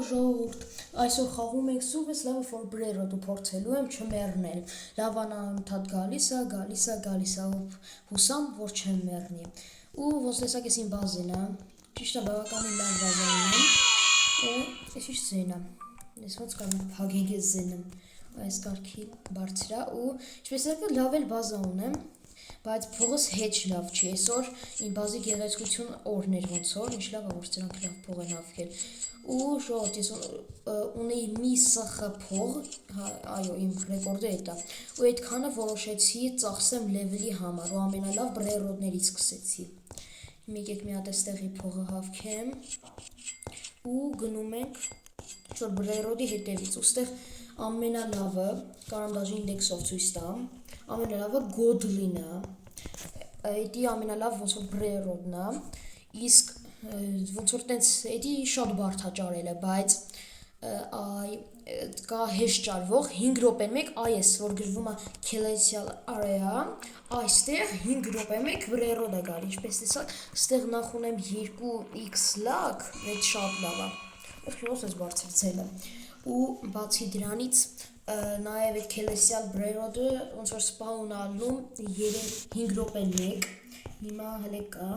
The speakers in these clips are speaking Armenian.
Ժողովուրդ, այսօր խաղում ենք Սուվես լավը for Brero դու փորձելու եմ չմեռնել։ Լավան անընդհատ գալիս է, հուսամ, որ չեմ մեռնի։ Ու ոնց տեսակ ես իմ բազեն է, ճիշտ է բավականին լավ բազան ունեմ, ու ես ինչ զեն է, ես ոնց կարող փագենք ես զենը, այս կարգի բարձր է, ու ինչպես եկը լավ էլ բազա ունեմ, բայց փողս հետ լավ չի, այսօր իմ բազի գեղեցկություն օրներ ոնց որ, ինչ լավ է, որ սրանք լավ փող են հավքել։ Ու ժողովուրդ, ես ունեի մի սխ փող, այո, իմ ռեկորդը էդ է, ու այդքանը որոշեցի ծախսեմ լևելի համար, ու ամենալավ բրերոդներից սկսեցի։ Եկեք մի հատ էստեղի փողը հավքեմ, ու գնում ենք որ բրերոդի հետևից, ու ստեղ ամենալավը, կարամ դաժե ինդեքսով ցույց տամ, ամենալավը Godwin է, էդի ամենալավ ոնց որ բրերոդն է, իսկ ոնց որ տենց էդի շատ բարդ է ճարելը, բայց կա հեշտ ճարվող 5 րոպեն մեկ այս որ գրվում է Kelesial Area, այստեղ 5 րոպե մեկ բրերոդ է գալի, ինչպես տեսակ, ստեղ նախ ունեմ 2x լակ, այդ շատ լավ է, ոնց ես բարձրացել է, ու բացի դրանից նաև այդ Kelesial Brerod-ը ոնց որ spawn ալնում 5 րոպեն մեկ, հիմա հլե կա,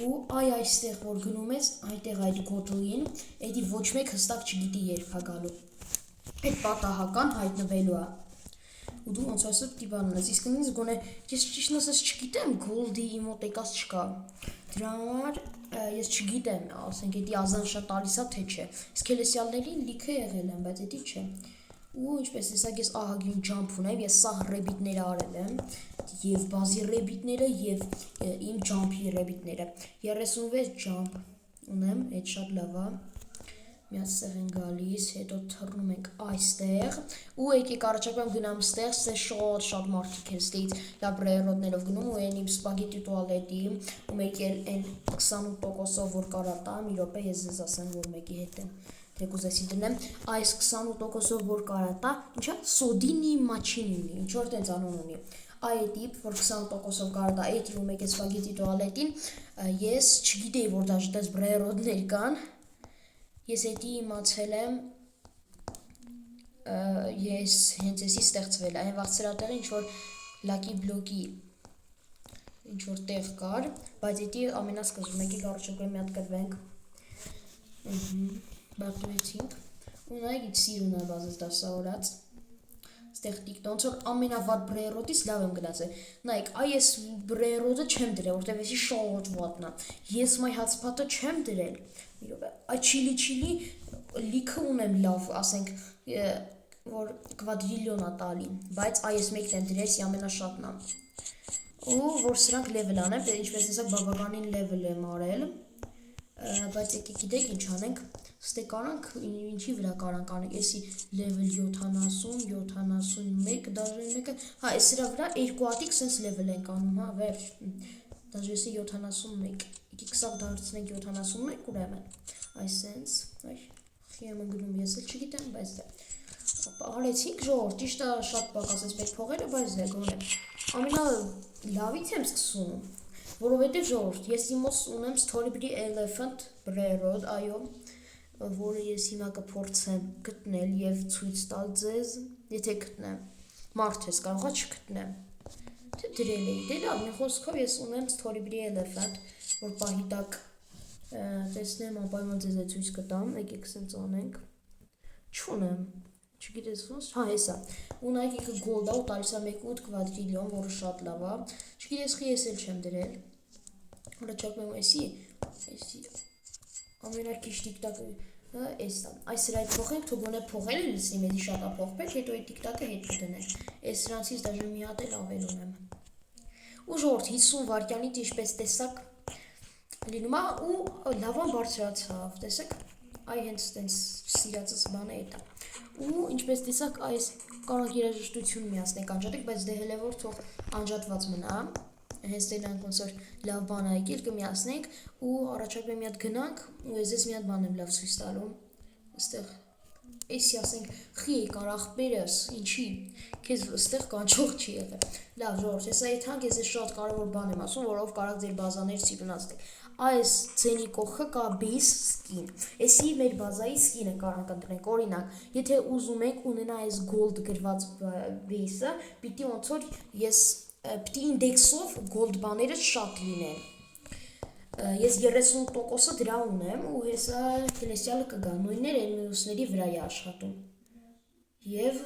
ու այստեղ որ գնում ես, այդտեղ այդ Godwin, էդի ոչ մեկ հստակ չգիտի երբ է գալու, այդ պատահական հայտնվելու է, ու դու ոնց ասել պիտի բան ունես, իսկ ինձ գոնե, ես ճիշտ ասած չգիտեմ, Gold-ի իմ մոտ եկած չկա, դրա համար ես չգիտեմ, ասենք էդի ազանշա տալիս է թե չէ, իսկ Kelesial-ներին լիքը եղել եմ, բայց էդի չէ, ու ինչպես տեսակ ես ահագին ջամփ ունեմ, ես սաղ ռեբիտները արել եմ, և բազի ռեբիտները և իմ ջամփի ռեբիտները, 36 ջամփ ունեմ, այդ շատ լավ է, միած ստեղ են գալիս, հետո թռնում ենք այստեղ, ու եկեք առաջակամ գնամ ստեղ, շատ մարդիկ են ստեղից լավ բրերոդներով գնում, ու են իմ սպագետի տուալետի, ու մեկ էլ են 28%-ով որ կարա տա, մի րոպե ես ձեզ ասեմ, որ մեկի հետ եմ, թեկուզեսի դնեմ, այս 28%-ով որ կարա տա, ինչա, Sodini Machinini, ինչ որ տենց անուն ունի, այդի, որ 20%-ով կարա տա, այդի ու մեկ է սպագետի տուալետին, ես չգիտեի, որ դաժ տես բրերոդներ կան, ես էդի իմացել եմ, ես հենց էսի ստեղծվել, այն վաղ սրատեղի ինչ-որ լակի բլոկի ինչ-որ տեղ կար, բայց էդի ամենասկզում եկեք առաջակում մի հատ կրվենք, բարտուեցինք, ու նայեք իչ սիրուն է բազս դասավորած, ստեղ տիկտո, ոնց որ ամենավատ բրերոդից լավ եմ գնացել, նայեք, այս բրերոդը չեմ դրել, որտև էսի շատ վատնա, ես մայ հացպատը չեմ դրել, այդ չիլի լիքը ունեմ լավ, ասենք, որ կվադրիլիոն է տալի, բայց այս մեկն եմ դրել, սի ամենաշատն է, ու որ սրանք լևել անեմ, ինչպես տեսակ բավականին լևել եմ արել, բայց եկեք գիտեք ինչ անենք, ստե կարանք, ինչի վրա կարանք անենք, էսի լևել 70, 71, դաժե մեկը, հա, ես սրա վրա երկու ատիկ սենց լևել ենք անում, հա, վերջ, դաժե էսի 71, եկեք սաղ դարձնենք 71 ուրեմն, այս սենց, խի եմ ընգնում ես էլ չգիտեմ, բայց դե, արեցինք ժողոր, ճիշտ է շատ պակասեց մեր փողերը, բայց դե գոնեմ, ամենա լավից եմ սկսում, որովհետև ժողորդ, ես իմ մոտ ունեմ Stolibri Elephant Brerod, այո, որը ես հիմա կփորձեմ գտնել և ցույց տալ ձեզ, եթե գտնեմ, մարդ ես կարողա չգտնեմ, թե դրել էի, դե լավ, մի խոսքով ես ունեմ Stolibri Elephant, որ պահի տակ տեսնեմ, անպայման ձեզ է ցույց կտամ, եկեք սենց անենք, չունեմ, չգիտես ոնց, հա հեսա, ու նայք եկը գոլդ է ու տալիս է 1.8 կվադրիլիոն, որը շատ լավ է, չգիտես խի ես էլ չեմ դրել, առաջակում էսի, ամենակիշ տիկտակը, այս սրայդ փոխենք, թու գոնե փոխել է լսնի մեզի շատ է փոխպել, հետո այդ տիկտակը հետ կդնենք, այս սրանցից դաժը մի հատ էլ ավել ունեմ, ու ժորդ 50 վարկյանից ինչպես տեսակ, լինում է ու լավան բարձրացավ, տեսակ, այ հենց տենց սիրածս բանը էտ է, ու ինչպես տեսակ այս կարանք երաժշտություն միասնեք անջատեք, բայց դե հել է որ թող անջատված մնա, հենց դենանք ոնց որ լավ բան է եկել կմիասնենք ու առաջակվե մի հատ գնանք ու ես ես մի հատ բան եմ լավ ցույց տալու, ստեղ էսի ասենք խի եկար աղբերս, ինչի, քեզ ստեղ կանչող չի եղել, լավ ժողովուրդ, հեսա եթանք ես շատ կարևոր բան եմ ասում, որով կարաք ձեր բազաներ սիրունացնեք, այս ձենի կողքը կա base skin։ Էսի մեր բազայի skin-ը կարող ընտրենք։ Օրինակ, եթե ուզում եք ունենա այս gold գրված base-ը, պիտի ոնց որ ես պիտի ինդեքսով gold բաները շատ լինեն։ Ես 30%-ը դրա ունեմ ու հեսա կլեսյալը կգա, նույնն էր մյուսների վրա է աշխատում։ Եվ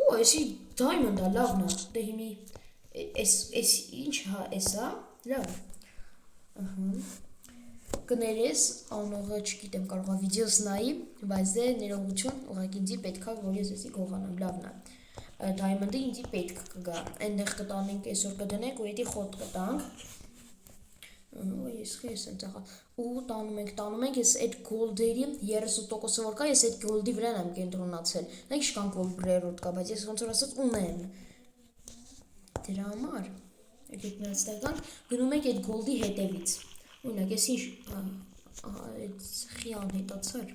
ու էսի diamond-ը լավն է, դե հիմի էս ինչ հա էսա, լավ։ Կներես անողը չգիտեմ կարող է վիդեոս նայի, բայց դե ներողություն, ուղղակի ինձի պետքա որ ես էսի գողանամ, լավն է։ Diamond-ը ինձի պետք կգա, այնտեղ կտանենք այսօր կդնենք ու էդի խոտ կտանք։ Ես եմ ծախա ու տանում ենք ես այդ gold-երի 30%-ը որ կա, ես այդ gold-ի վրան եմ կենտրոնացել։ Նա ինչքան gold bread կա, բայց ես ոնց որ ասած ունեմ։ Դրա համար եկեք մի այստեղ գանք, գնում ենք այդ gold-ի հետևից։ Օրինակ, ես ինչ այդ խիան հետացար։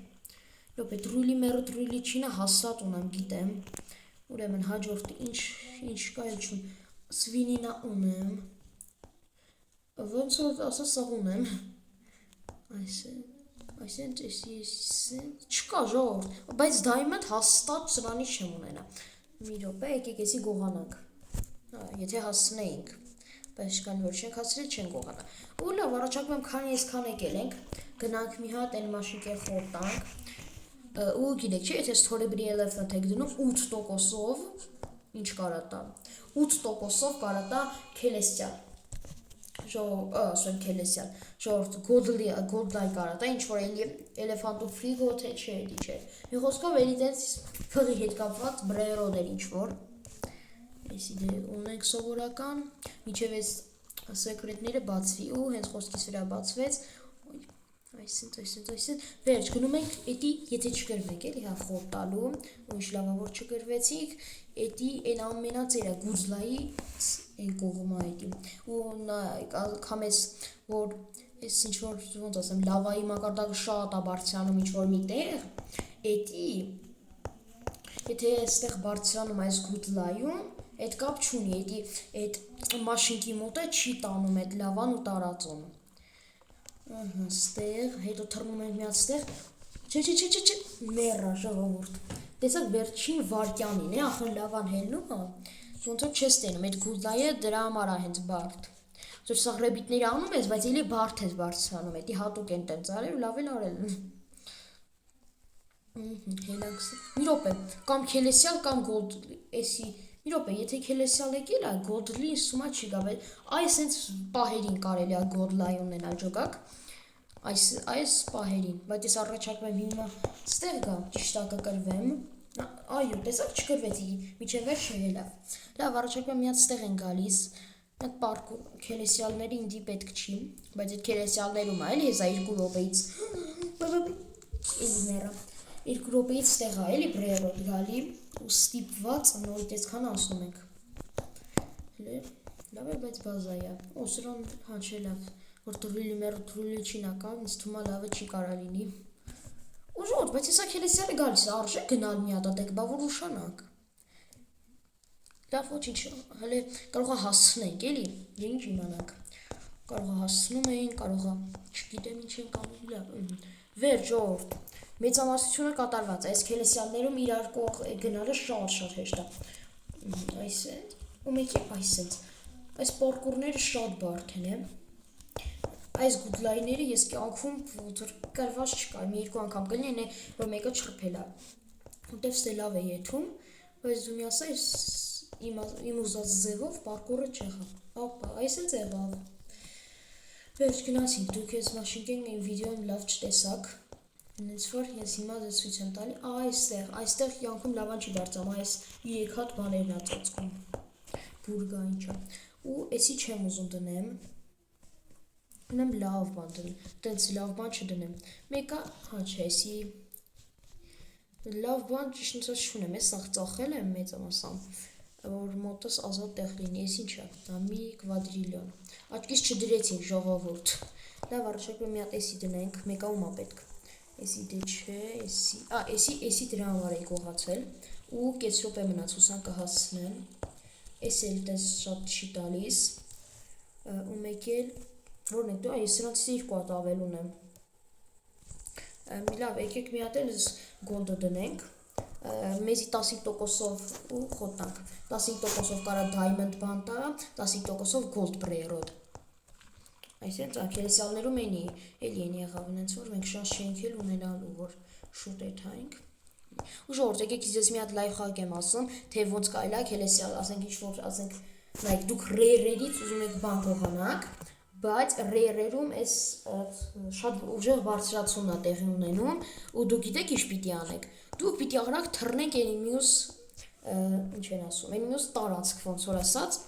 Լոբ այդ ռուլի մերոտ ռուլի չինը հաստատ ունեմ, գիտեմ։ Ուրեմն հաջորդը ինչ կա էլ սվինինա ունեմ։ Ոնց որ ասած սաղ ունեմ, այսենց չկա ժողովուրդ, բայց diamond հաստատ սրանից չեմ ունենա, մի րոպե եկեք էսի գողանանք, եթե հասցնեինք, բայց շկան որ չենք հասցրել չենք գողանա, ու լավ առաջակում եմ քանի այսքան եկել ենք, գնանք մի հատ են մաշինկեր խորտանք, ու գիտեք չէ, եթե Storybree Elephant եք դնում 8%-ով, ինչ կարա տա, 8%-ով կարա տա Celestial ասում Celestial, ժողովուրդ gold-like կարա տա, ինչ-որ էլեֆանտու ֆրիգո, թե չէ, էդի չէ։ Մի խոսքով էլի տենց փղի հետ կապված բրերոդ էր ինչ-որ։ Էսի դե ունենք սովորական, միջև ես սեկրետները բացվի ու հենց խոսքիս վրա բացվեց, այսինք, վերջ գնում ենք էդի, եթե չգրվեք էլի հա խոր տալու, ու ինչ լավա որ չգրվեցիք, էդի են ամենածերը գուզլայի են կողմա էդի, ու նա կամես, որ ես ինչ-որ ոնց ասեմ, լավայի մակարդակը շատ է բարձրանում ինչ-որ մի տեղ, էդի, եթե այստեղ բարձրանում այս գուզլայում, այդ կապ չունի, էդի այդ մաշինկի մոտը չի տանում այդ լավան ու տարածումը։ Ստեղ, հետո թռնում ենք միած ստեղ, չէ, մերա ժողովուրդ, տեսակ վերջին վարկյանին է, ախր լավան հելնում է, ոնց որ չես տենում, այդ գուզլայը դրա համար է հենց բարդ, որ սաղ ռեբիտների անում ես, բայց էլի բարդ ես բարձրանում, էդի հատուկ են տենց արել ու լավ էլ արել, հելանքս, մի րոպե, կամ Celestial կամ gold, էսի, մի րոպե, եթե Celestial եկել է, gold-ly սումա չի գա, բայց այս հենց պահերին կարելի է gold-ly ունենալ ջոգակ, այս պահերին, բայց ես առաջարկում եմ հիմա ստեղ գա, ճիշտ կկրվեմ, այո, տեսակ չկրվեցի, միջև վերջը հելա, լավ առաջարկում եմ միած ստեղ են գալիս, այդ պարկուր Celestial-ների ինձի պետք չի, բայց այդ Celestial-ներում է, էլի հեսա 2 րոպեից, էլի մերա, 2 րոպեից ստեղ է, էլի բրերոդ գալի, ու ստիպված նորից այսքան ասում ենք, լավ է, բայց բազա է, ու սրան հանչե լավ, որ թրուլի մերո թրուլի չինա կա, ինձ թումա լավը չի կարա լինի, ու ժոտ, բայց հեսա Celestial-ը գալիս է, արժե գնալ մի ատատեք, բա որ ուշանանք, լավ ոչինչ, հələ կարող է հասցնենք, էլի, ինչ իմանանք, կարող է հասցնում էին, կարող է, չգիտեմ ինչ ենք անում, լավ, վերջ ժողովուրդ, մեծամասնությունը կատարված է, այս Celestial-ներում իրար կող գնալը շատ հեշտ է, այսենց, ու մեկի այսենց, այս պարկուրները շատ բարդ են, այս գուդլայները ես կյանքում ոնց որ կրված չկա, մի երկու անգամ կլինի, որ մեկը չխփել է, որտեվ ստե լավ է եթում, բայց դու մի ասա իմ ուզած ձևով պարկուրը չեղա, ապա, այսենց եղավ, վերջ գնացինք, դուք ես մաշինկեն այն վիդեոն լավ չտեսակ, ինձ որ ես հիմա ձեզ ցույց եմ տալի, այստեղ կյանքում լավան չի դարձամ, այս 3 հատ բաներն է ծածկում, բուրգա ինչա, ու էսի չեմ ուզում դնեմ, ունեմ լավ բան դնեմ, տենց լավ բան չդնեմ, մեկը, հա չէ, էսի, լավ բան ճիշտ նցած չունեմ, ես սաղ ծախել եմ մեծամասամբ, որ մոտս ազատ տեղ լինի, ես ինչա, մի կվադրիլիոն, աչքիս չդրեցինք ժողովուրդ, լավ առաջարկում մի հատ էսի դնենք, մեկա ումա պետք, էսի դե չէ, էսի դրա համար էի գողացել, ու կես րոպե մնաց, հուսան կհասցնեմ, էս էլ տես շատ չի տալիս, ու մեկ էլ, Որն է դու, ես սրանցից երկու հատ ավել ունեմ։ Լավ, եկեք մի հատ էլ գոլդը դնենք, մեզի 15%-ով ու խոտնանք, 15%-ով կարա diamond բան տա, 15%-ով gold brerod։ Այսինքն ակերեսյալներում էլի են եղավ, նենց որ մենք շանս չենք էլ ունենալու, որ շուտ էթայինք։ Ու ժողովուրդ, եկեք ես մի հատ լայվ խաղ եմ ասում, թե ոնց կարելի է ակերեսյալ, ասենք ինչ-որ, ասենք, նայք դուք ռեյրերից ուզում եք բան կողանաք, բայց ռեյրերում այս շատ ուժեղ բարձրացումն է տեղի ունենում, ու դուք գիտեք ինչ պիտի անեք, դուք պիտի աղրակ թռնեք երի մյուս, ինչ են ասում, երի մյուս տարածք ոնց որ ասած,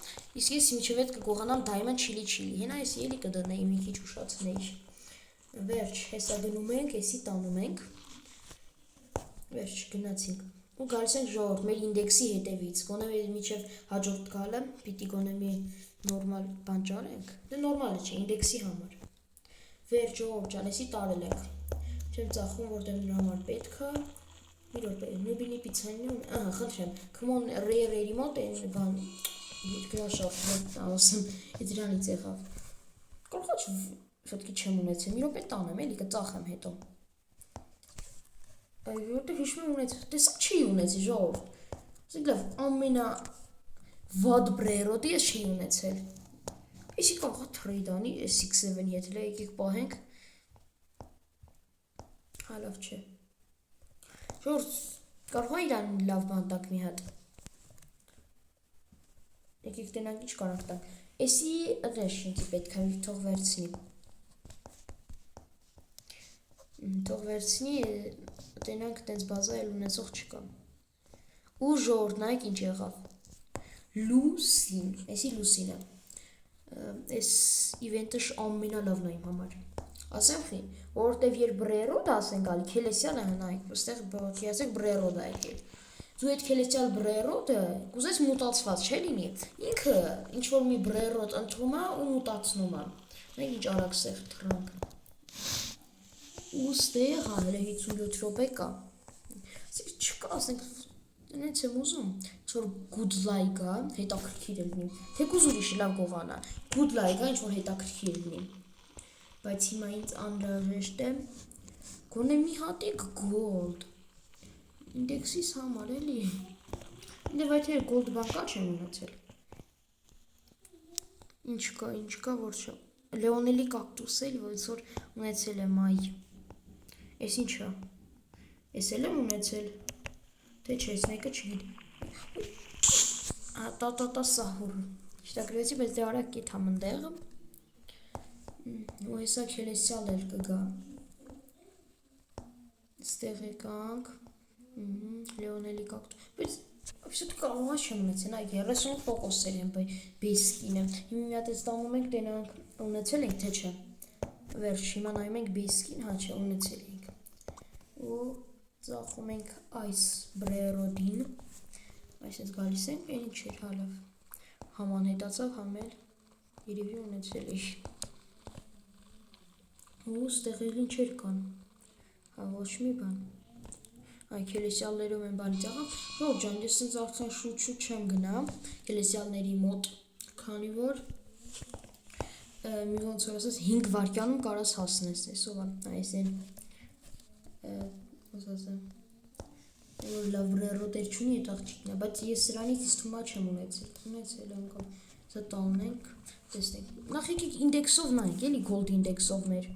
իսկ ես միջև հետ կգողանամ diamond չիլի, հենա ես ելի կդնեի մի քիչ ուշացնեի, վերջ, հեսա գնում ենք, եսի տանում ենք, վերջ, գնացինք, ու գալիս ենք ժողովուրդ, մեր ինդեքսի հետևից, գոնե միջև հաջորդ գալը, պիտի գոնե մի նորմալ բան ճարենք, դե նորմալը չէ, ինդեքսի համար, վերջ, ժողովուրդ ջան, եսի տարել ենք, չեմ ծախում, որտեղ նրա համար պետք է, մի րոպե, նուբինի պիցանին, ահա, խնդրեմ, կմոն ռեյրերի մոտ են բան, գրաշարդ, ասեմ, այդ իրանից եղավ, կարող ոչ վտքի չեմ ունեցել, մի րոպե տանեմ, էլի կծախեմ հետո, որտեղ հիշում եմ ունեցել, տեսք չի ունեցի ժողովուրդ, ասենք լավ, ամենա վադ բրերոդի ես չի ունեցել, եսի կարող է թրեյդանի, 6-7 եթել է, եկեք պահենք, հա լավ չէ, ժողովուրդ, կարող է իրան լավ բան տակ մի հատ, եկեք տենանք ինչ կարանք տանք, եսի ընրեշ ինձի պետք է թող վերցնի, թող վերցնի, տենանք տենց բազա էլ ունեցող չկա, ու ժողովուրդ նայք ինչ եղավ, լուսին, եսի լուսինը, ես իվենտը ամենալավն է իմ համար, ասեմ խի, որովհետև երբ բրերոդ ասեն գալի, քելեսյանը հնայք, ոստեղ բողոքի ասեք բրերոդ է եկել, դու այդ քելեսյալ բրերոդը, կուզես մուտացված չէ լինի, ինքը ինչ-որ մի բրերոդ ընդրում է ու մուտացնում է, նայք ինչ արագ սեղ թրանք, ու ստեղ հանել է 57 րոպե կա, ասենք չկա, ասենք, նենց եմ ուզում, ինչ-որ good like է, հետաքրքիր է լինի, թեկուզ ուրիշը լավ գողանա, good like է, ինչ-որ հետաքրքիր լինի, բայց հիմա ինձ անհրաժեշտ է, գոնե մի հատիկ gold, ինդեքսիս համար էլի, ինդև այդ հեր gold բան կա չեմ ունեցել, ինչ կա, որ չէ, լեոնելի կակտուս էլ, ոնց որ ունեցել եմ այ, ես ինչ է, ես էլ եմ ունեցել, թե չէ, ես մեկը չգիտ, տա սահուր, շտակրվեցի, բայց դե արակ կետ համընդեղը, ու հեսա քելեսյալ էլ կգա, ստեղ եկանք, լեոնելի կակտուս, բայց Absolut կարող չեմ ունեցել, այ 30% եմ բեյսկինը, հիմա մի հատ էս տանում ենք, տենանք ունեցել ենք, թե չէ, վերջ, հիմա նայում ենք բեյսկին, հա չէ, ունեցել ենք, ու ծախում ենք այս բրերոդին, այսպես գալիս ենք, են ինչ էր, հալավ, համան հետացավ, համել, երևի ունեցել էի, ու ստեղ էլ ինչեր կան, հա ոչ մի բան, այ քելեսյալներում են բանի ծաղամ, հով ջան, ես ինձ արդեն շուտ չեմ գնա, քելեսյալների մոտ, քանի որ մի ոնց որ ասես 5 վարկյանում կարաս հասնես, այսով այս են, ոնց ասեմ, որ լավ բրերոդեր չունի այդ աղջիկն է, բայց ես սրանից իս թումա չեմ ունեցել անգամ, սա տանենք, տեսնենք, նախ եկեք ինդեքսով նայենք, էլի գոլդ ինդեքսով մեր,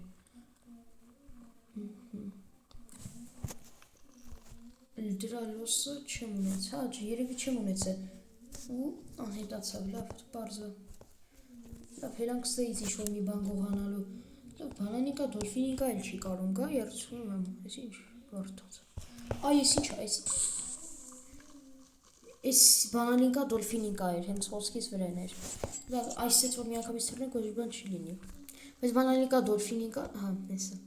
դրա լոսը չեմ ունեցել, հա, երևի չեմ ունեցել, ու անհետացավ, լավ, պարզվա, լավ, հելանք ստեից ինչ-որ մի բան գողանալու, լավ, բանանիկա, դոլֆինիկա էլ չի կարում գա, երցում եմ, ես ինչ վարդոց, այ ես ինչ, ես բանանիկա, դոլֆինիկա էր, հենց խոսքից վրեն էր, լավ, այսից որ մի անգամից թրնենք, ոչ բան չի լինի, բայց բանանիկա, դոլֆինիկա, հա, եսը,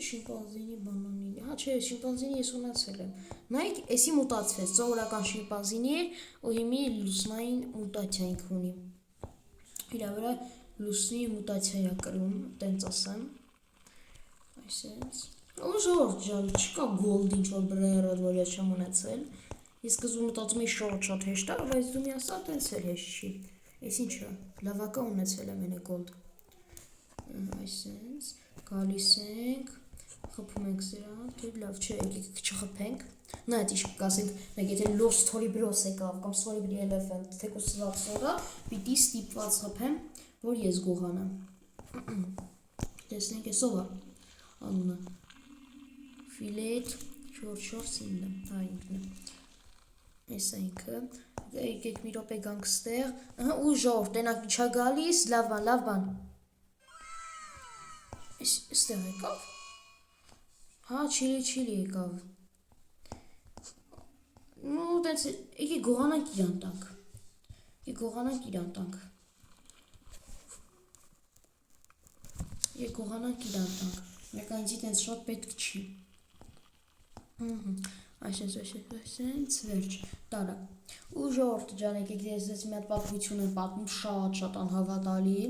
շիմպանզինի բանանին, հա չէ, շիմպանզինի ես ունեցել եմ, նայք, եսի մուտացվեց, ծողորական շիմպանզինի էր, ու հիմի լուսնային մուտացիայինք ունի, իրա վրա լուսնի մուտացիայա կրում, տենց ասեմ, այսենց, ու ժորդ ժալ, չկա գոլդ ինչ-որ բրերոդ, որ ես չեմ ունեցել, ես կզում մտածում էի շատ հեշտ է, բայց դու մի ասա, տենց էլ հեշտ չի, Էս ինչ է, լավակա ունեցել եմ են գոլդ։ Այսենց, գալիս ենք, խփում ենք սրան, թե լավ չէ, եկեք չխփենք։ Նա այդ իշք կասենք, մեկ եթե Lost Story Bros եկավ, կամ Story Elephant, թեկուզ սվացողը, պիտի ստիպված խփեմ, որ ես գողանամ։ Տեսնենք էս ով է, անունը, Filet 449, հա ինքն է, ես է ինքը, եկեք մի րոպե գանք ստեղ, ու ժոր, տենակ չա գալիս, լավ բան, ստեղ եկավ, հա, չիլի եկավ, ու տենց, եկեք գողանանք իրան տանք, մեկ այնցի տենց շատ պետք չի, այսենց, վերջ, տարա, ու ժողորդ ջան, եկեք ես մի հատ պատմություն եմ պատմում, շատ անհավատալի,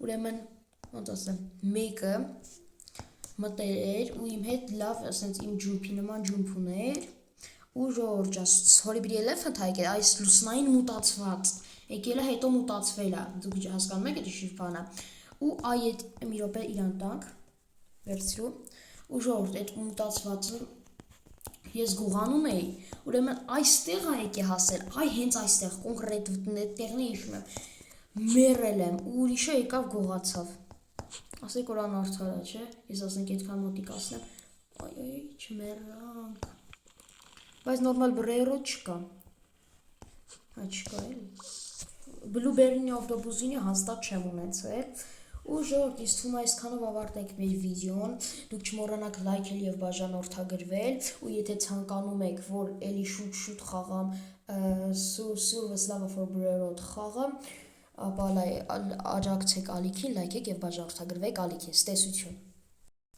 ուրեմն, ոնց ասեմ, մեկը մտեր էր ու իմ հետ լավ, ասենց իմ ջումփի նման ջումփ ուներ ու ժողորդ ջան, Horrible Elephant հայկել, այս լուսնային մուտացված, եկել է հետո մուտացվել է, դուք հասկանում եք, դա շիվ բան է, ու այդ մի րոպե իրան տանք, վերցրու, ու ժողորդ, այդ մուտացվածը ես գողանում էի, ուրեմն այստեղ է եկե հասել, հենց այստեղ, կոնկրետ տեղն է հիշում եմ, մեռել եմ, ու ուրիշը եկավ գողացավ, ասեք որ անարդար է, չէ, ես ասենք այդքան մոտիկ ասնեմ, չմեռանք, բայց նորմալ բրեյրոտ չկա, հա չկա էլի, Blueberry-ի ավտոբուսինի հաստատ չեմ ունեցել, ու ժողորդ, ես թվում այսքանով ավարտենք մեր վիդեոն, դուք չմոռանաք լայքել և բաժանորդագրվել, ու եթե ցանկանում եք, որ էլի շուտ խաղամ Silver Slava for Brerot խաղամ, ապա աջակցեք ալիքին, լայքեք և բաժանորդագրվեք ալիքին, ստեսություն։